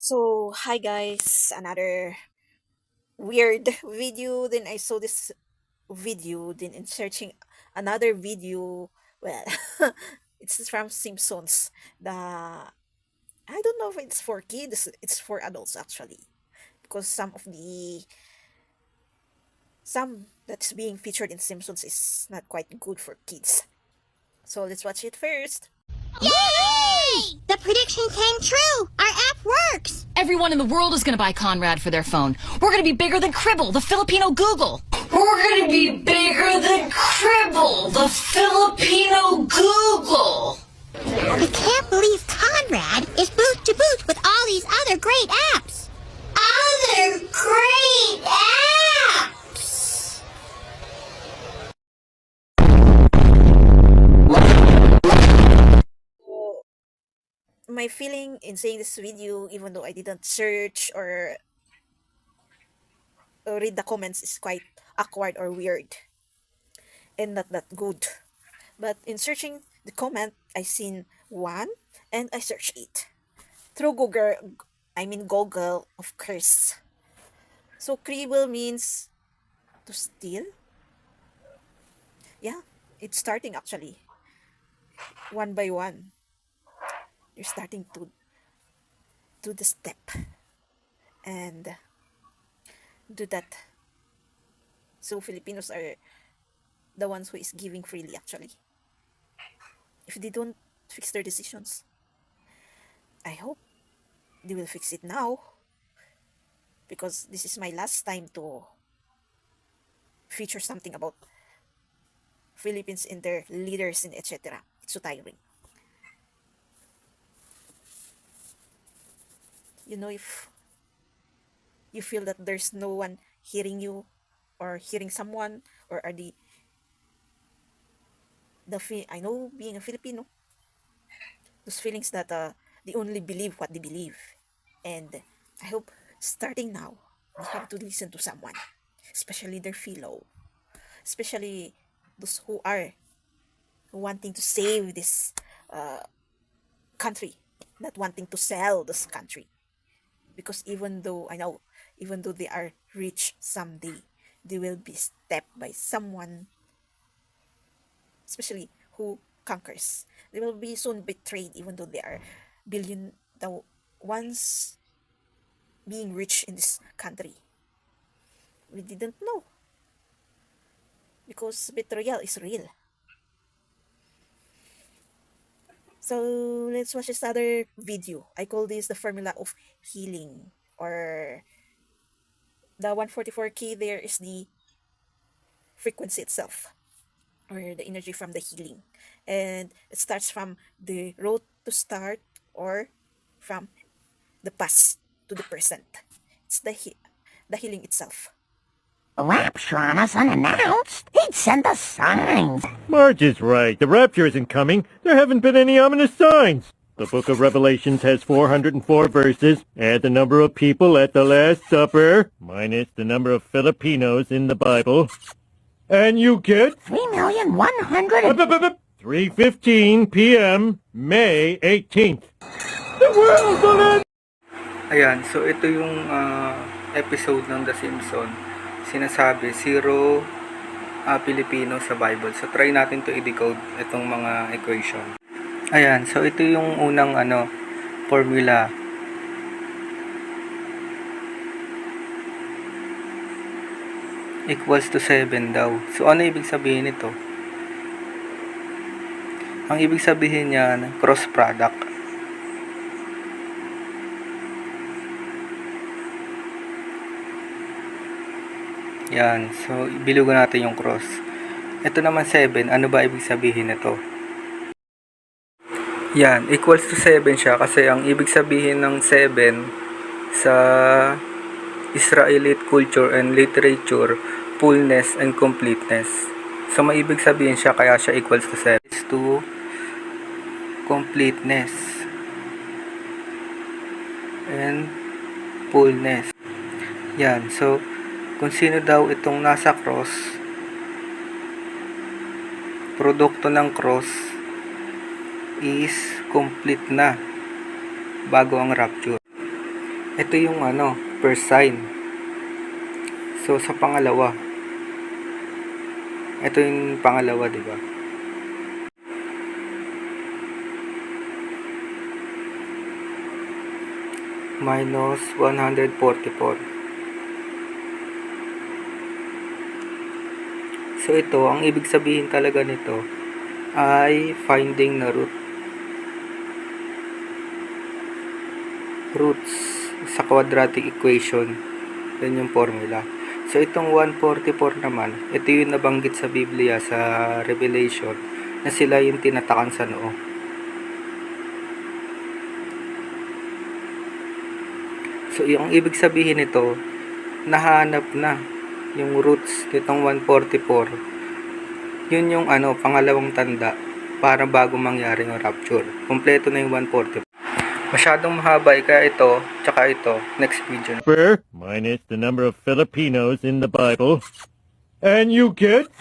So, hi guys, another weird video. Then I saw this video, then in searching another video, well, it's from Simpsons. I don't know if it's for kids, it's for adults actually, because some that's being featured in Simpsons is not quite good for kids. So let's watch it first. Yay! The prediction came true. Our app works. Everyone in the world is going to buy Conrad for their phone. We're going to be bigger than Cribble, the Filipino Google. We're going to be bigger than Cribble, the Filipino Google. I can't believe Conrad is boot to boot with all these other great apps. Other great apps. So, my feeling in saying this video, even though I didn't search or read the comments, is quite awkward or weird and not that good. But in searching the comment, I seen one and I searched it through Google. I mean Google, of course. So cribble means to steal. Yeah, it's starting actually one by one. You're starting to do the step and do that. So Filipinos are the ones who is giving freely actually. If they don't fix their decisions, I hope they will fix it now because this is my last time to feature something about Philippines and their leaders and etc. It's so tiring. If you feel that there's no one hearing you or hearing someone, or are I know being a Filipino, those feelings that they only believe what they believe, and I hope starting now they have to listen to someone, especially their fellow, especially those who are wanting to save this country, not wanting to sell this country. Because even though they are rich someday, they will be stepped by someone, especially who conquers. They will be soon betrayed, even though they are the ones being rich in this country. We didn't know because betrayal is real. So let's watch this other video. I call this the formula of healing, or the 144K. There is the frequency itself, or the energy from the healing, and it starts from the road to start, or from the past to the present. It's the healing itself. Rapture on us unannounced. He'd send us signs. Marge is right. The rapture isn't coming. There haven't been any ominous signs. The book of Revelations has 404 verses. Add the number of people at the Last Supper, minus the number of Filipinos in the Bible, and you get 3,100,000. 3:15 p.m., May 18th. The world's on end! Ayan, so ito yung episode ng The Simpsons. Sinasabi, zero Pilipino sa Bible. So, try natin to i-decode itong mga equation. Ayan, so ito yung unang formula. Equals to 7 daw. So, ano ibig sabihin ito? Ang ibig sabihin niyan, cross product. Yan. So, bilugan natin yung cross. Ito naman 7. Ano ba ibig sabihin nito? Yan. Equals to 7 siya kasi ang ibig sabihin ng 7 sa Israelite culture and literature, fullness and completeness. So, may ibig sabihin siya kaya siya equals to 7. It's to completeness and fullness. Yan. So, kung sino daw itong nasa cross, produkto ng cross is complete na bago ang rapture. Ito yung first sign. So sa pangalawa, ito yung pangalawa, di ba? Minus 144. So ito, ang ibig sabihin talaga nito ay finding na roots sa quadratic equation. Yan yung formula. So itong 144 naman, ito yung nabanggit sa Biblia sa Revelation na sila yung tinatakan sa noo. So yung ibig sabihin nito, nahanap na yung roots nitong 144. Yun yung pangalawang tanda para bago mangyari yung rapture. Kompleto na yung 144. Masyadong mahaba kaya ito, tsaka ito, next video. Minus the number of Filipinos in the Bible. And you get?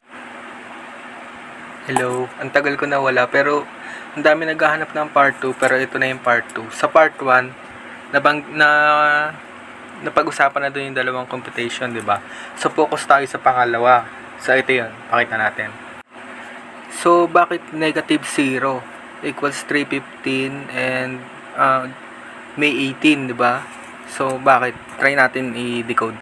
Hello, ang tagal ko na wala pero ang dami naghahanap ng part 2 pero ito na yung part 2. Sa part 1, napag-usapan na doon yung dalawang computation, di ba? So focus tayo sa pangalawa. So ito yun, pakita natin. So bakit negative 0 equals 315 and May 18, di ba? So bakit? Try natin i-decode.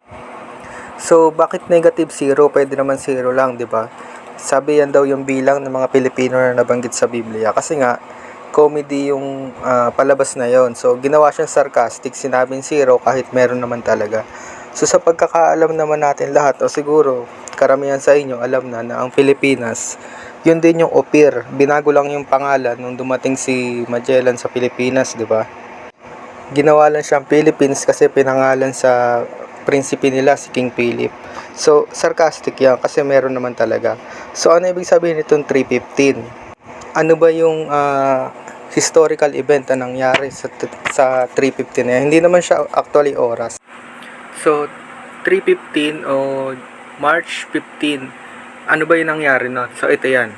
So bakit negative 0? Pwede naman 0 lang, di ba? Sabi yan daw yung bilang ng mga Pilipino na nabanggit sa Biblia. Kasi nga, comedy yung palabas na yon. So ginawa siyang sarcastic, sinabing 0 kahit meron naman talaga. So sa pagkakaalam naman natin lahat, o siguro karamihan sa inyo alam na ang Pilipinas, yun din yung Opir. Binago lang yung pangalan nung dumating si Magellan sa Pilipinas, di ba? Ginawa lang siyang Philippines kasi pinangalan sa prinsipe nila, si King Philip. So sarcastic yan kasi meron naman talaga. So ano ibig sabihin nitong 315? Ano ba yung historical event na nangyari sa 315 na yan? Hindi naman siya actually oras. So, 315 o March 15, ano ba yung nangyari nun? So, ito yan.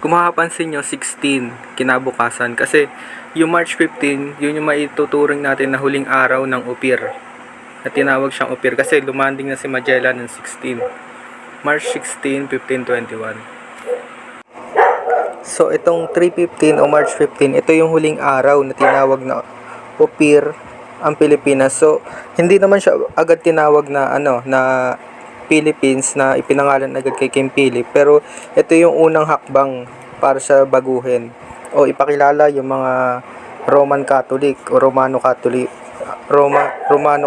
Kung makapansin nyo, 16 kinabukasan. Kasi yung March 15, yun yung maituturing natin na huling araw ng Upir. Na tinawag siyang Upir kasi lumanding na si Magellan ng 16. March 16, 1521. So, itong 315 o March 15, ito yung huling araw na tinawag na Upir ang Pilipinas. So, hindi naman siya agad tinawag na na Philippines na ipinangalan agad kay King Philip. Pero, ito yung unang hakbang para sa baguhin o ipakilala yung mga Roman Catholic o Romano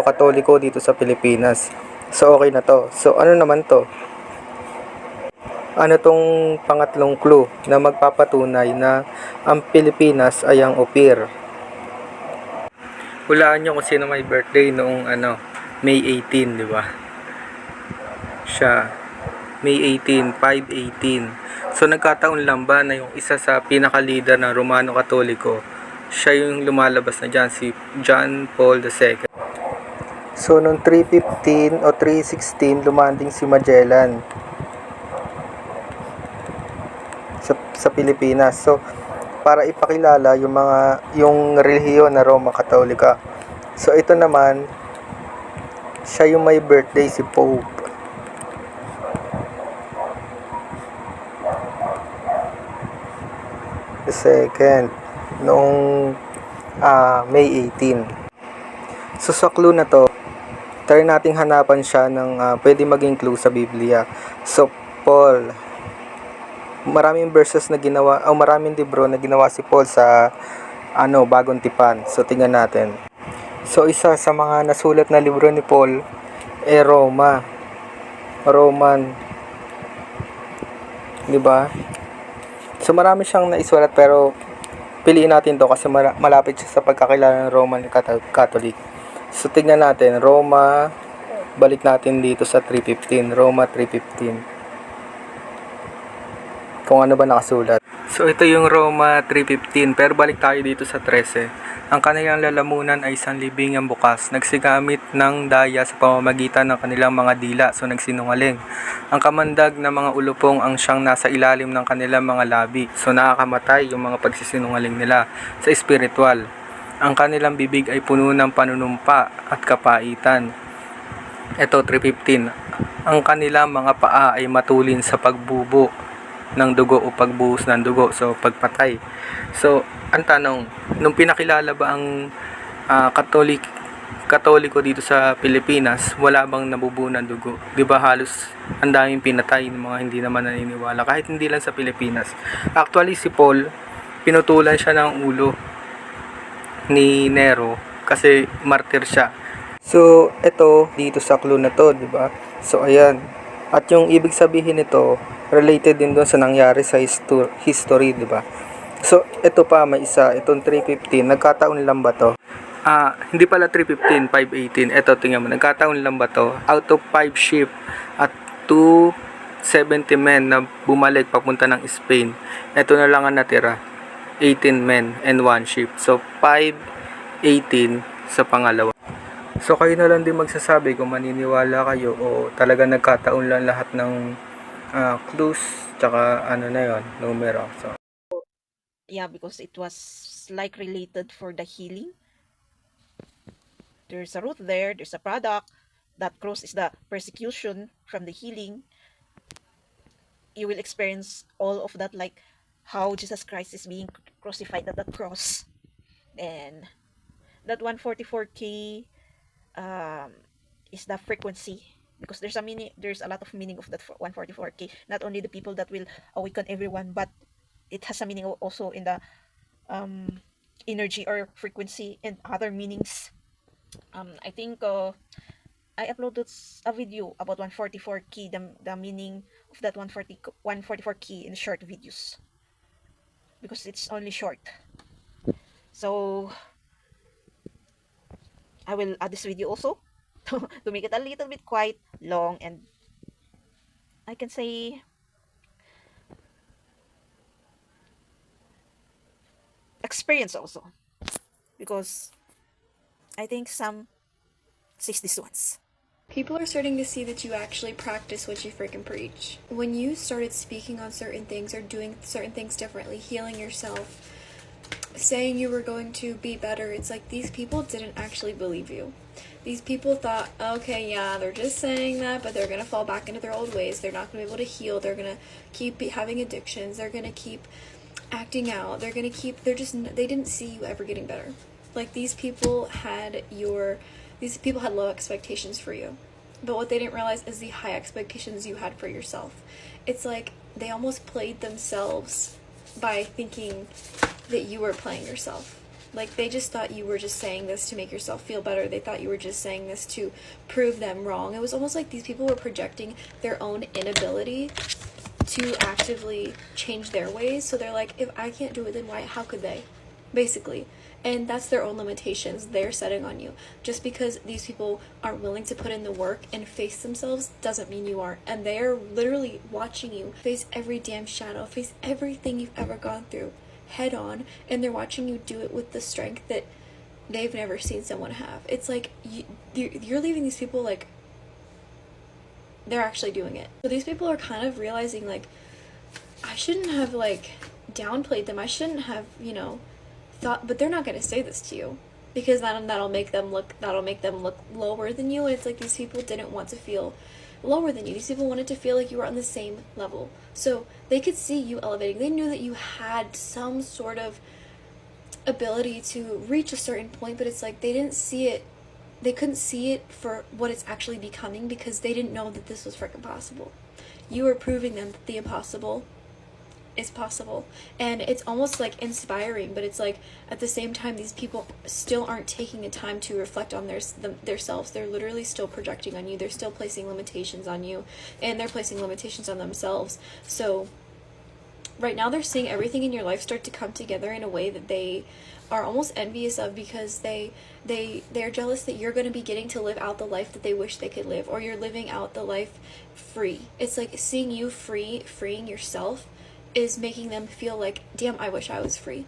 Katoliko dito sa Pilipinas. So, okay na to. So, ano naman to? Ano tong pangatlong clue na magpapatunay na ang Pilipinas ay ang Upir? Hulaan nyo kung sino may birthday noong May 18, di ba? Siya, May 18, 518. So nagkataon lang ba na yung isa sa pinaka-leader ng Romano Katoliko, siya yung lumalabas na dyan, si John Paul II. So noong 315 o 316, lumanding si Magellan sa Pilipinas. So para ipakilala yung relihiyon na Roma Katolika. So ito naman, siya yung may birthday, si Pope. The second, noong May 18. So sa clue na to, try nating hanapan siya ng pwede maging clue sa Biblia. So Paul, maraming verses na ginawa, o maraming libro na ginawa si Paul sa Bagong Tipan. So tingnan natin. So isa sa mga nasulat na libro ni Paul Roman, 'di ba? So marami siyang naisulat pero piliin natin 'to kasi malapit siya sa pagkakilala ng Roman Catholic. So tingnan natin, balik natin dito sa 315, Roma 315. Kung ano ba nakasulat. So ito yung Roma 3:15, pero balik tayo dito sa 13. Ang kanilang lalamunan ay sanlibingang bukas, nagsigamit ng daya sa pamamagitan ng kanilang mga dila, so nagsinungaling. Ang kamandag na mga ulupong ang siyang nasa ilalim ng kanilang mga labi, so nakakamatay yung mga pagsisinungaling nila sa espiritual. Ang kanilang bibig ay puno ng panunumpa at kapaitan. Ito 3:15. Ang kanilang mga paa ay matulin sa pagbubo ng dugo o pagbuhos ng dugo, so pagpatay. So ang tanong, nung pinakilala ba ang Katoliko dito sa Pilipinas, wala bang nabubuo ng dugo? 'Di ba halos ang daming pinatay ng mga hindi naman naniniwala, kahit hindi lang sa Pilipinas. Actually si Paul, pinutulan siya ng ulo ni Nero kasi martir siya. So ito dito sa clue na to, 'di ba? So ayan. At yung ibig sabihin nito, related din doon sa nangyari sa history, 'di ba? So ito pa, may isa, itong 3:15, nagkataon lang ba to? Hindi pala 3:15, 5:18. Ito, tingnan mo, nagkataon lang ba to? Out of 5 ship at 270 men na bumalik papunta ng Spain, ito na lang ang natira, 18 men and 1 ship. So 5:18 sa pangalawa. So kayo na lang din magsasabi kung maniniwala kayo o talaga nagkataon lang lahat ng clues tsaka ano na yon, numero. So Yeah, because it was like related for the healing. There's a root there, there's a product. That cross is the persecution from the healing. You will experience all of that, like how Jesus Christ is being crucified at that cross. And that 144K is the frequency, because there's a lot of meaning of that 144K. Not only the people that will awaken everyone, but it has a meaning also in the energy or frequency and other meanings. I think I uploaded a video about 144 key, the meaning of that 144 key in short videos, because it's only short. So I will add this video also to make it a little bit quite long, and I can say experience also, because I think some sees this once. People are starting to see that you actually practice what you freaking preach. When you started speaking on certain things or doing certain things differently, healing yourself, saying you were going to be better, it's like these people didn't actually believe you. These people thought, okay, yeah, they're just saying that, but they're going to fall back into their old ways. They're not going to be able to heal. They're going to keep having addictions. They're going to keep acting out. They didn't see you ever getting better. Like, these people had low expectations for you. But what they didn't realize is the high expectations you had for yourself. It's like they almost played themselves by thinking that you were playing yourself. Like, they just thought you were just saying this to make yourself feel better. They thought you were just saying this to prove them wrong. It was almost like these people were projecting their own inability to actively change their ways. So they're like, if I can't do it, then how could they? Basically. And that's their own limitations they're setting on you. Just because these people aren't willing to put in the work and face themselves doesn't mean you aren't. And they're literally watching you face every damn shadow, face everything you've ever gone through head on, and they're watching you do it with the strength that they've never seen someone have. It's like you're leaving these people like they're actually doing it. So these people are kind of realizing, like, I shouldn't have like downplayed them. I shouldn't have, thought, but they're not going to say this to you, because that'll make them look lower than you. And it's like these people didn't want to feel lower than you. These people wanted to feel like you were on the same level, so they could see you elevating. They knew that you had some sort of ability to reach a certain point, but it's like they didn't see it. They couldn't see it for what it's actually becoming, because they didn't know that this was freaking possible. You were proving them that the impossible is possible. And it's almost like inspiring, but it's like at the same time these people still aren't taking the time to reflect on themselves. They're literally still projecting on you. They're still placing limitations on you, and they're placing limitations on themselves. So right now they're seeing everything in your life start to come together in a way that they are almost envious of, because they're jealous that you're going to be getting to live out the life that they wish they could live, or you're living out the life free. It's like seeing you freeing yourself is making them feel like, damn, I wish I was free.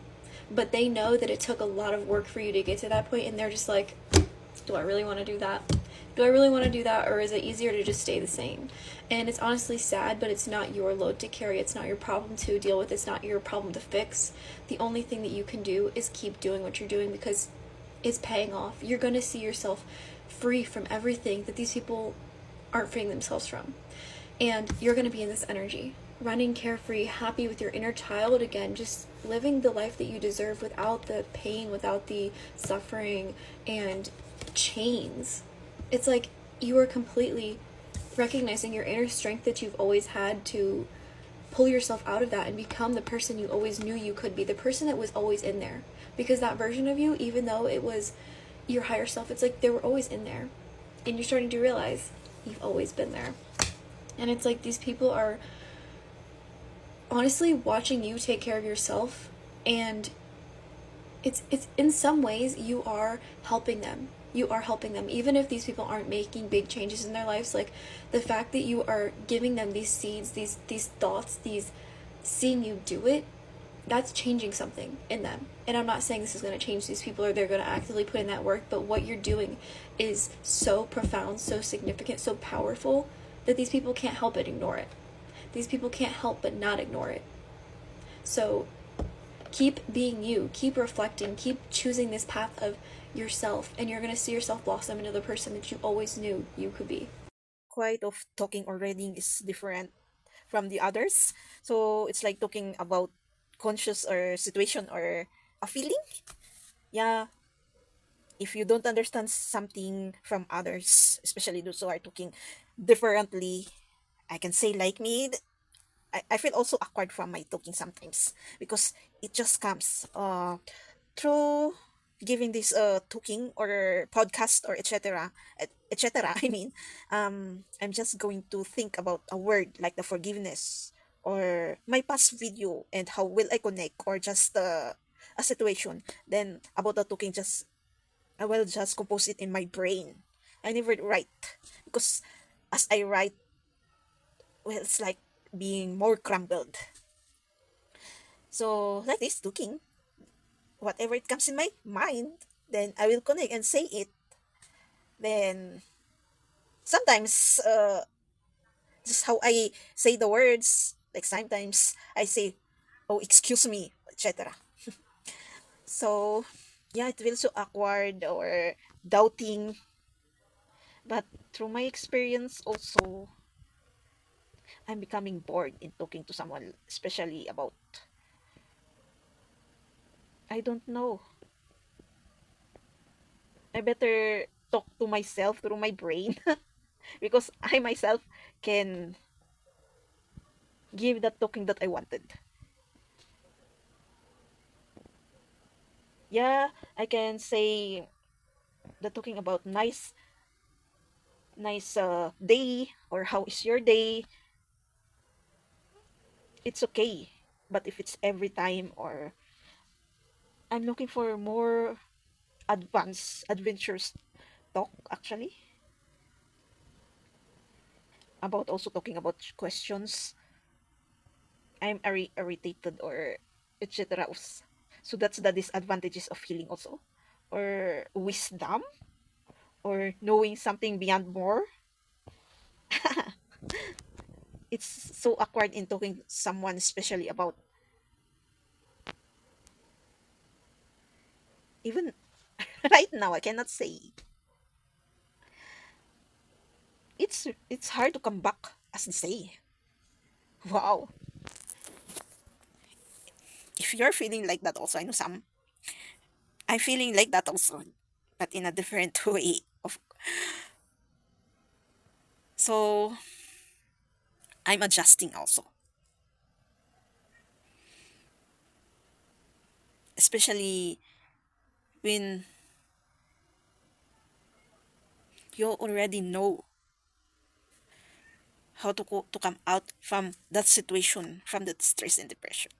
But they know that it took a lot of work for you to get to that point, and they're just like, do I really want to do that? Do I really want to do that, or is it easier to just stay the same? And it's honestly sad, but it's not your load to carry. It's not your problem to deal with. It's not your problem to fix. The only thing that you can do is keep doing what you're doing because it's paying off. You're going to see yourself free from everything that these people aren't freeing themselves from. And you're going to be in this energy, running carefree, happy with your inner child again, just living the life that you deserve without the pain, without the suffering and chains. It's like you are completely recognizing your inner strength that you've always had to pull yourself out of that and become the person you always knew you could be, the person that was always in there. Because that version of you, even though it was your higher self, it's like they were always in there. And you're starting to realize you've always been there. And it's like these people are honestly watching you take care of yourself, and it's in some ways you are helping them. You are helping them, even if these people aren't making big changes in their lives. Like the fact that you are giving them these seeds, these thoughts, these seeing you do it, that's changing something in them. And I'm not saying this is going to change these people or they're going to actively put in that work, but what you're doing is so profound, so significant, so powerful that these people can't help but ignore it. These people can't help but not ignore it. So keep being you, keep reflecting, keep choosing this path of yourself, and you're going to see yourself blossom into the person that you always knew you could be. Quite of talking or reading is different from the others. So it's like talking about conscious or situation or a feeling. Yeah, if you don't understand something from others, especially those who are talking differently, I can say like me, I feel also awkward from my talking sometimes because it just comes through giving this talking or podcast or etc etc. I mean, I'm just going to think about a word like the forgiveness or my past video and how will I connect or just a situation. Then about the talking, just I will just compose it in my brain. I never write because as I write, well, it's like being more crumbled. So like this talking, whatever it comes in my mind, then I will connect and say it. Then sometimes just how I say the words, like sometimes I say, oh, excuse me, etc. So yeah, it feels so awkward or doubting. But through my experience also, I'm becoming bored in talking to someone, especially about, I don't know. I better talk to myself through my brain because I myself can give that talking that I wanted. Yeah, I can say the talking about nice day or how is your day. It's okay. But if it's every time or I'm looking for more advanced adventures talk actually about also talking about questions. I'm irritated or etc. So that's the disadvantages of healing also. Or wisdom or knowing something beyond more. It's so awkward in talking to someone, especially about even right now. I cannot say it's hard to come back, as they say. Wow, if you're feeling like that also, I know some. I'm feeling like that also, but in a different way. Of so I'm adjusting also, especially when you already know how to come out from that situation, from that stress and depression.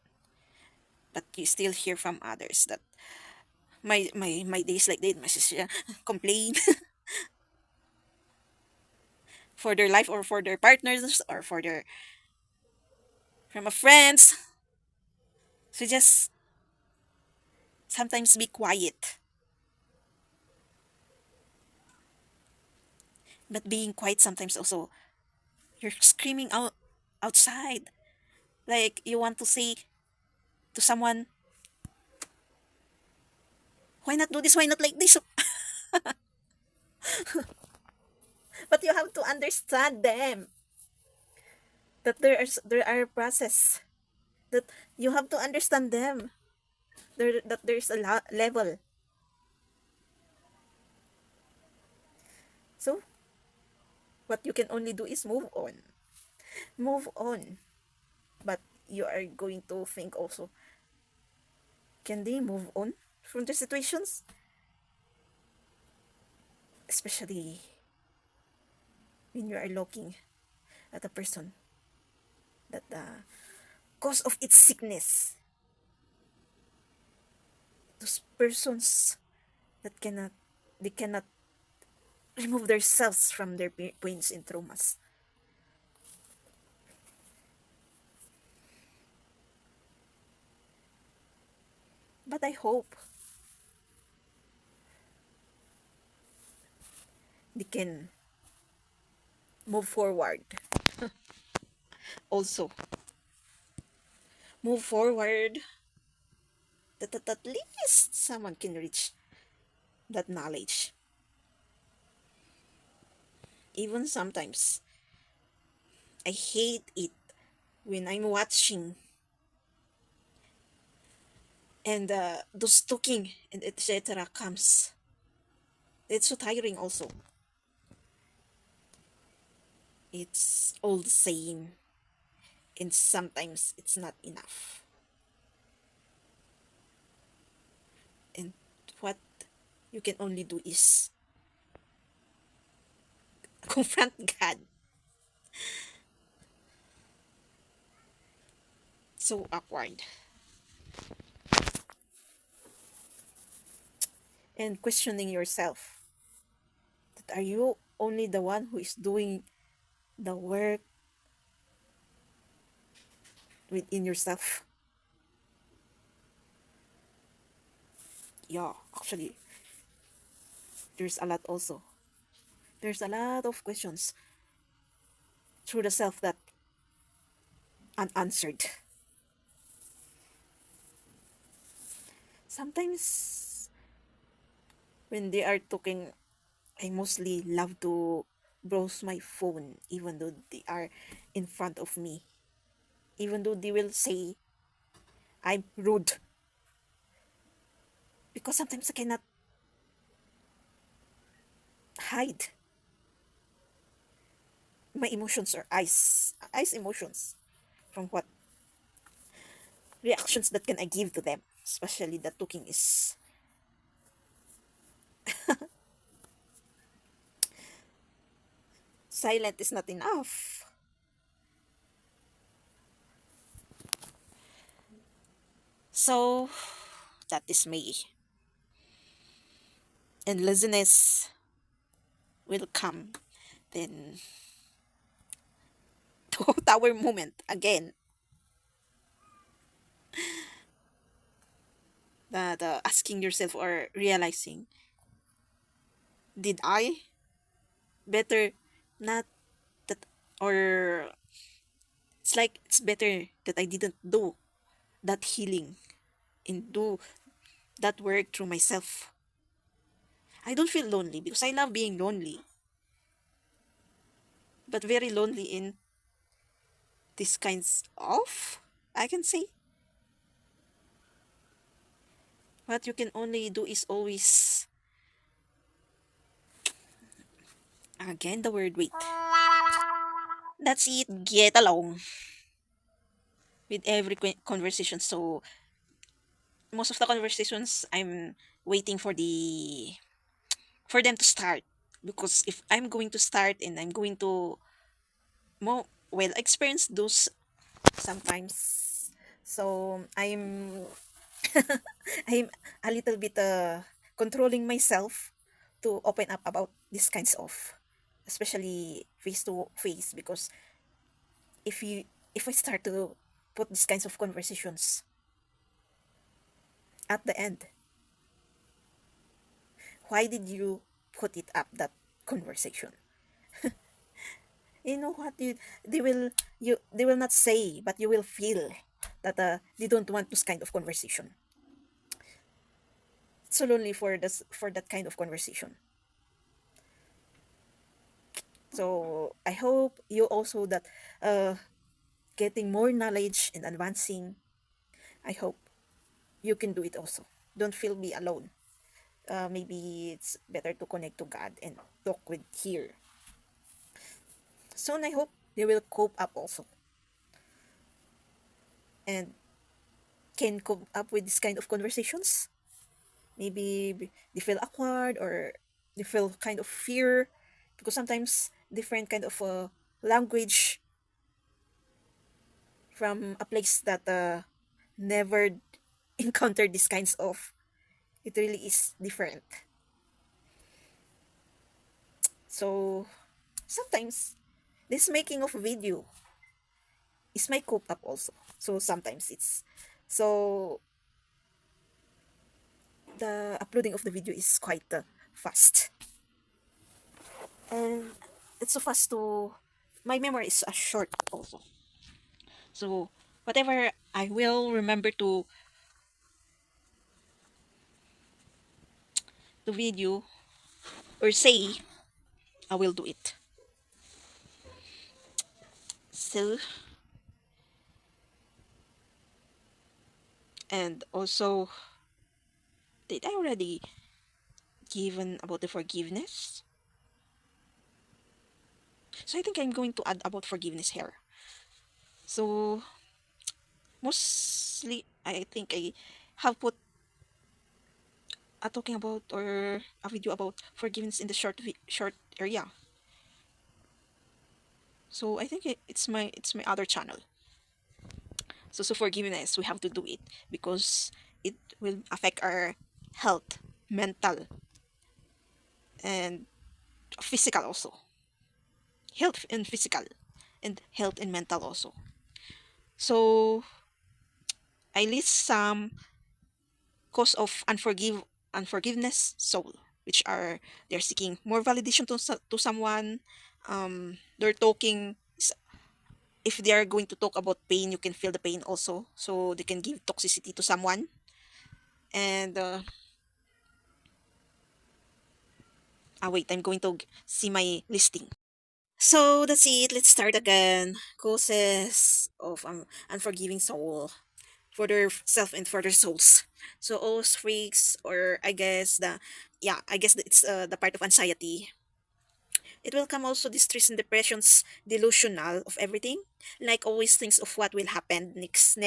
But you still hear from others that my days like that, my sister complain for their life or for their partners or for their from a friends. So just sometimes be quiet. But being quiet sometimes also, you're screaming out outside. Like you want to say to someone, why not do this? Why not like this? But you have to understand them that there are process that you have to understand them. That there's a level. So what you can only do is move on. Move on. But you are going to think also, can they move on from the situations? Especially when you are looking at a person that the cause of its sickness, those persons that cannot remove themselves from their pains and traumas. But I hope they can move forward. Also, move forward that at least someone can reach that knowledge. Even sometimes, I hate it when I'm watching and those talking and etc. comes. It's so tiring also. It's all the same, and sometimes it's not enough. And what you can only do is confront God. So awkward. And questioning yourself. That are you only the one who is doing the work within yourself? Yeah, actually, there's a lot also. There's a lot of questions through the self that unanswered. Sometimes when they are talking, I mostly love to browse my phone even though they are in front of me. Even though they will say I'm rude. Because sometimes I cannot hide my emotions or eyes emotions from what reactions that can I give to them. Especially that talking is silent is not enough. So that is me. And laziness will come. Then tower moment again. That asking yourself or realizing, did I better not that, or it's like it's better that I didn't do that healing and do that work through myself. I don't feel lonely because I love being lonely, but very lonely in these kinds of, I can say. What you can only do is always, again, the word wait. That's it. Get along with every conversation. So most of the conversations, I'm waiting for them to start, because if I'm going to start and I'm going to well experience those sometimes. So I'm a little bit controlling myself to open up about these kinds of, especially face to face, because if you if I start to put these kinds of conversations, at the end, why did you put it up, that conversation? You know what, they will not say, but you will feel that they don't want this kind of conversation. It's so lonely for this, for that kind of conversation. So I hope you also that uh getting more knowledge and advancing. I hope you can do it also. Don't feel be alone. Maybe it's better to connect to God and talk with here. Soon I hope they will cope up also and can cope up with this kind of conversations. Maybe they feel awkward or they feel kind of fear because sometimes different kind of language from a place that never encountered these kinds of, it really is different. So sometimes this making of video is my cope up also. So sometimes it's, so the uploading of the video is quite fast, and it's so fast to, my memory is short also. So whatever I will remember to video or say, I will do it. So, and also, did I already given about the forgiveness? So I think I'm going to add about forgiveness here. So mostly I think I have put a talking about or a video about forgiveness in the short area. So I think it's my other channel. So forgiveness, we have to do it because it will affect our health, mental, and physical also. Health and physical, and health and mental also. So I list some cause of unforgiveness soul, which are they're seeking more validation to someone. They're talking, if they are going to talk about pain, you can feel the pain also, so they can give toxicity to someone. And wait, I'm going to see my listing. So that's it. Let's start again. Causes of unforgiving soul for their self and for their souls. So all freaks, or I guess the, yeah, I guess it's the part of anxiety. It will come also distress and depressions, delusional of everything, like always thinks of what will happen next,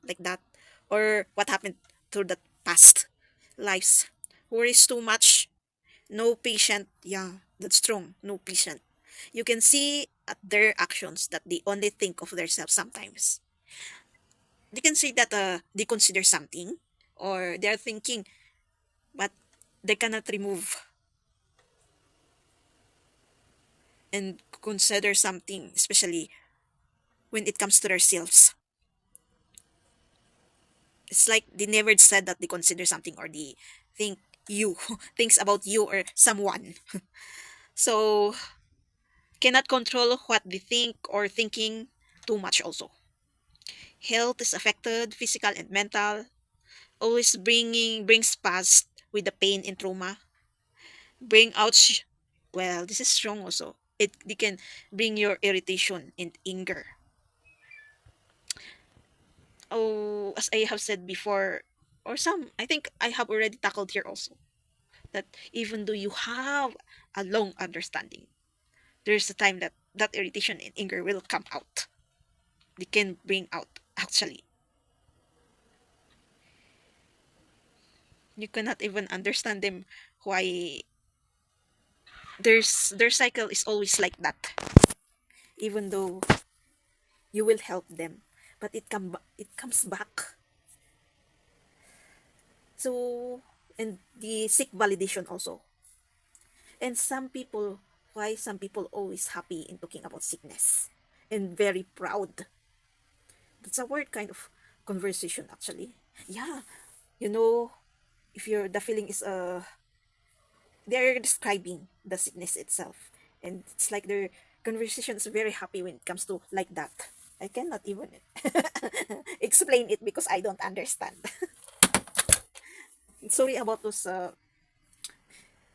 like that, or what happened to the past lives. Worries too much, no patient, yeah, that's strong, no patient. You can see at their actions that they only think of themselves sometimes. They can say that they consider something, or they are thinking, but they cannot remove and consider something, especially when it comes to themselves. It's like they never said that they consider something or they think you thinks about you or someone. So cannot control what they think or thinking too much also. Health is affected, physical and mental. Always brings past with the pain and trauma. Bring out well, this is strong also. It can bring your irritation and anger. Oh, as I have said before, or some, I think I have already tackled here also, that even though you have a long understanding, there's a time that that irritation and anger will come out. They can bring out actually. You cannot even understand them why their cycle is always like that. Even though you will help them, but it comes back. So, and the seek validation also. And some people always happy in talking about sickness and very proud. That's a weird kind of conversation actually. Yeah, You know, if you're the feeling is they're describing the sickness itself, and it's like their conversation is very happy when it comes to like that. I cannot even explain it because I don't understand. Sorry about those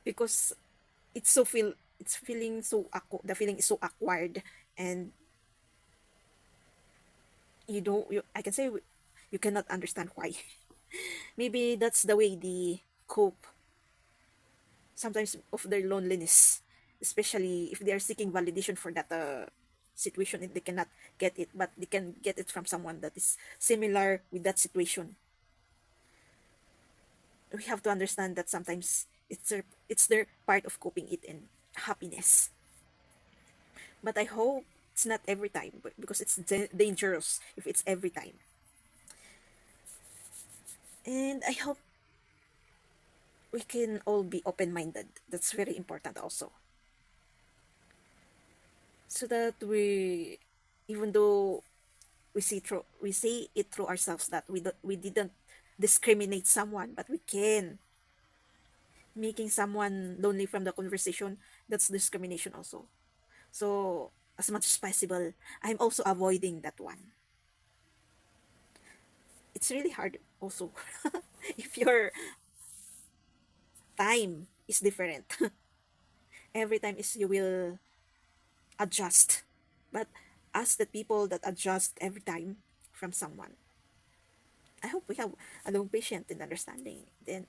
because it's feeling so the feeling is so awkward, and I can say you cannot understand why. Maybe that's the way they cope sometimes of their loneliness, especially if they are seeking validation for that situation and they cannot get it, but they can get it from someone that is similar with that situation. We have to understand that sometimes it's their part of coping it in happiness. But I hope it's not every time, because it's dangerous if it's every time. And I hope we can all be open-minded. That's very important also, so that even though we say it through ourselves that we didn't discriminate someone, but we can making someone lonely from the conversation. That's discrimination also. So as much as possible, I'm also avoiding that one. It's really hard also if your time is different. Every time is you will adjust, but as the people that adjust every time from someone, I hope we have a long patience and understanding. Then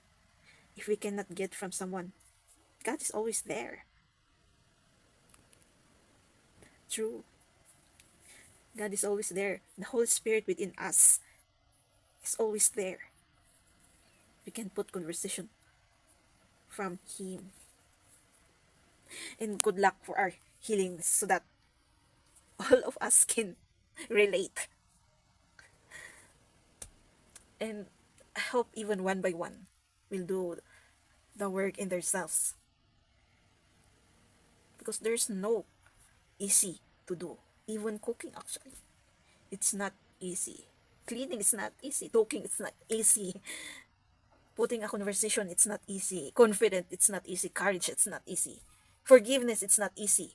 if we cannot get from someone, God is always there. True. God is always there. The Holy Spirit within us is always there. We can put conversation from Him. And good luck for our healing, so that all of us can relate. And I hope even one by one will do the work in themselves. Because there's no easy to do. Even cooking, actually. It's not easy. Cleaning is not easy. Talking, it's not easy. Putting a conversation, it's not easy. Confident, it's not easy. Courage, it's not easy. Forgiveness, it's not easy.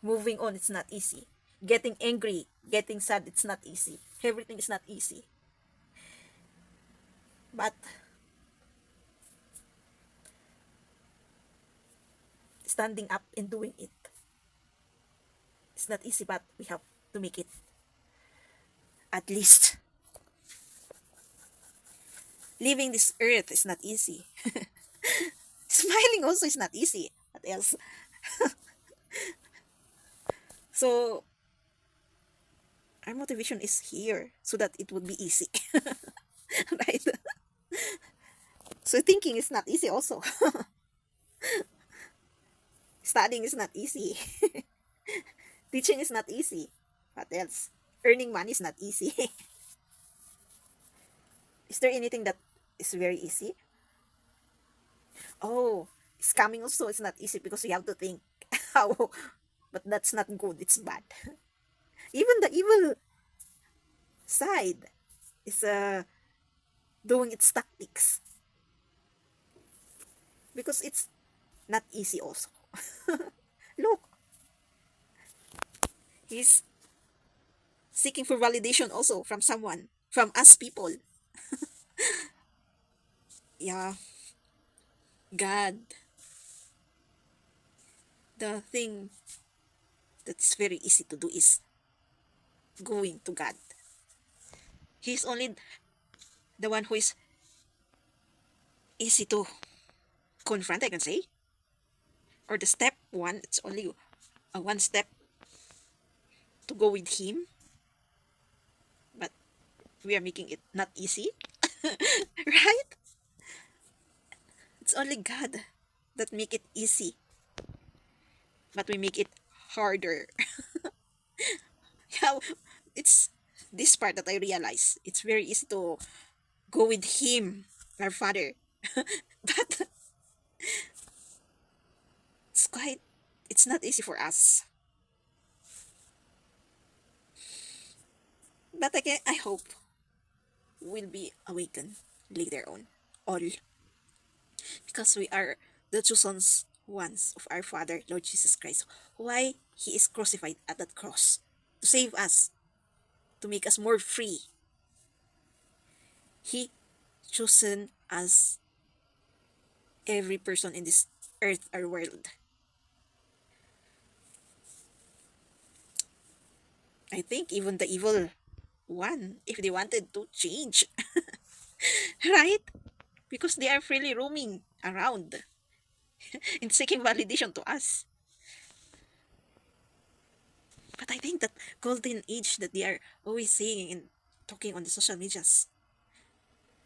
Moving on, it's not easy. Getting angry, getting sad, it's not easy. Everything is not easy. But standing up and doing it, it's not easy, but we have to make it. At least leaving this earth is not easy. Smiling also is not easy. What else? So our motivation is here so that it would be easy. Right? So thinking is not easy also. Studying is not easy. Teaching is not easy. What else? Earning money is not easy. Is there anything that is very easy? Oh, scamming also is not easy because you have to think how, but that's not good, it's bad. Even the evil side is doing its tactics, because it's not easy also. Look, he's seeking for validation also from someone, from us people. Yeah, God, the thing that's very easy to do is going to God. He's only the one who is easy to confront, I can say. Or the step one, it's only a one step to go with Him, but we are making it not easy. Right? It's only God that make it easy, but we make it harder. Yeah, it's this part that I realize. It's very easy to go with Him, our Father. But it's not easy for us. But again, I hope we'll be awakened. later on. All. Because we are the chosen ones of our Father, Lord Jesus Christ. Why He is crucified at that cross? To save us, to make us more free. He chosen us, every person in this earth or world. I think even the evil one, if they wanted to change, right? Because they are freely roaming around and seeking validation to us. But I think that golden age that they are always saying and talking on the social medias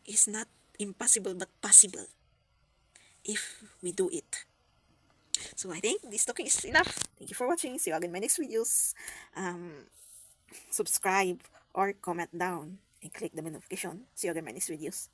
is not impossible but possible if we do it. So I think this talking is enough. Thank you for watching. See you again in my next videos. Subscribe or comment down and click the notification. See you again in my next videos.